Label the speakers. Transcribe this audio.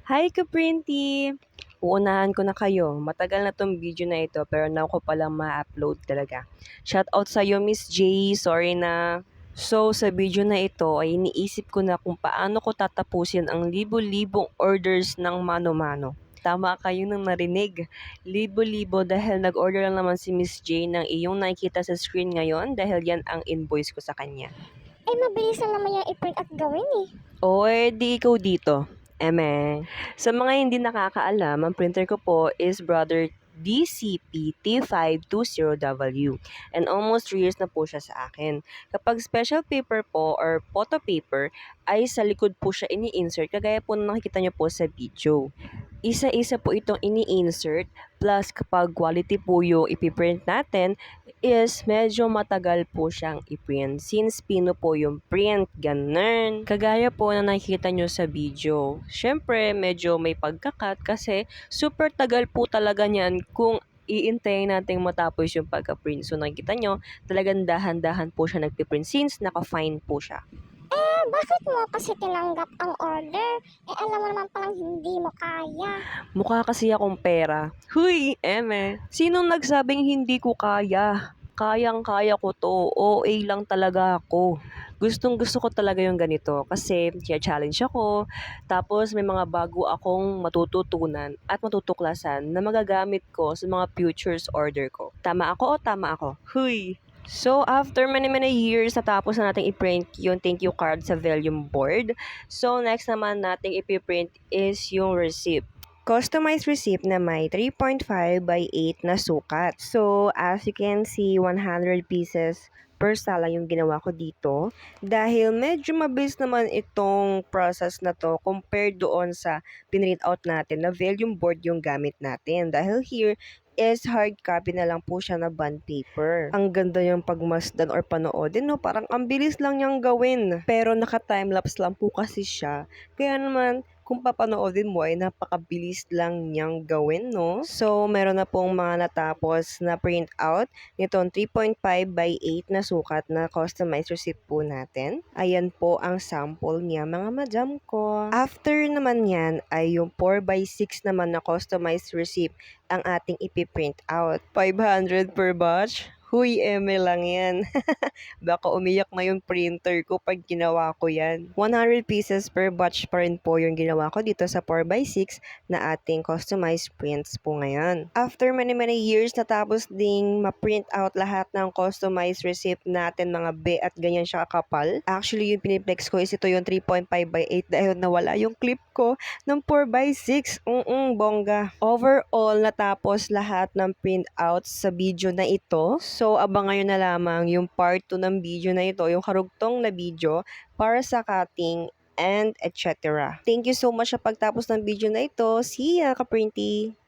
Speaker 1: Hi ka-Printy! Uunahan ko na kayo. Matagal na tong video na ito pero now ko palang ma-upload talaga. Shoutout sa'yo Miss J, sorry na. So sa video na ito ay iniisip ko na kung paano ko tatapusin ang libo-libong orders ng mano-mano. Tama kayo nang narinig. Libo-libo dahil nag-order lang naman si Miss J ng iyong nakikita sa screen ngayon dahil yan ang invoice ko sa kanya.
Speaker 2: Mabilis lang naman yung i-print at gawin eh.
Speaker 1: O, di ikaw dito. Eme. Sa mga hindi nakakaalam, ang printer ko po is Brother DCP T520W and almost 3 years na po siya sa akin. Kapag special paper po or photo paper ay sa likod po siya ini-insert kagaya po na nakikita nyo po sa video. Isa-isa po itong ini-insert plus kapag quality po yung ipiprint natin is medyo matagal po siyang i-print since pino po yung print, ganun. Kagaya po na nakikita nyo sa video. Syempre, medyo may pagkakat kasi super tagal po talaga niyan kung iintayin natin matapos yung pagka-print. So nakikita nyo, talagang dahan-dahan po siya nagpiprint since naka-fine po siya.
Speaker 2: Bakit mo kasi tinanggap ang order? Alam mo naman palang hindi mo kaya.
Speaker 1: Mukha kasi akong pera. Huy, eme. Sinong nagsabing hindi ko kaya? Kayang-kaya ko to. OA lang talaga ako. Gustong-gusto ko talaga yung ganito kasi challenge ako. Tapos may mga bago akong matututunan at matutuklasan na magagamit ko sa mga futures order ko. Tama ako o tama ako? Huy! So, after many years, natapos na natin i-print yung thank you card sa volume board. So, next naman nating ipiprint is yung receipt. Customized receipt na may 3.5 by 8 na sukat. So, as you can see, 100 pieces per sala yung ginawa ko dito. Dahil medyo mabilis naman itong process na to compared doon sa pinrint out natin na volume board yung gamit natin. Dahil here, is hard copy na lang po siya na bond paper. Ang ganda yung pagmasdan or panoodin, no? Parang ang bilis lang niyang gawin. Pero naka-timelapse lang po kasi siya. Kaya naman, kung papanoodin mo ay napakabilis lang niyang gawin, no? So, meron na pong mga natapos na print out nitong 3.5 by 8 na sukat na customized receipt po natin. Ayan po ang sample niya, mga madam ko. After naman yan ay yung 4 by 6 naman na customized receipt ang ating ipiprint out. 500 per batch? Huy, eme lang yan. Baka umiyak na yung printer ko pag ginawa ko yan. 100 pieces per batch pa rin po yung ginawa ko dito sa 4x6 na ating customized prints po ngayon. After many years, natapos ding ma-print out lahat ng customized receipt natin mga be at ganyan siya kakapal. Actually, yung piniplex ko is ito yung 3.5 by 8 dahil nawala yung clip ko ng 4x6. Bongga. Overall, natapos lahat ng print out sa video na ito. So, abangan nyo na lamang yung part 2 ng video na ito, yung karugtong na video para sa cutting and etc. Thank you so much sa pagtapos ng video na ito. See ya, ka-Printy!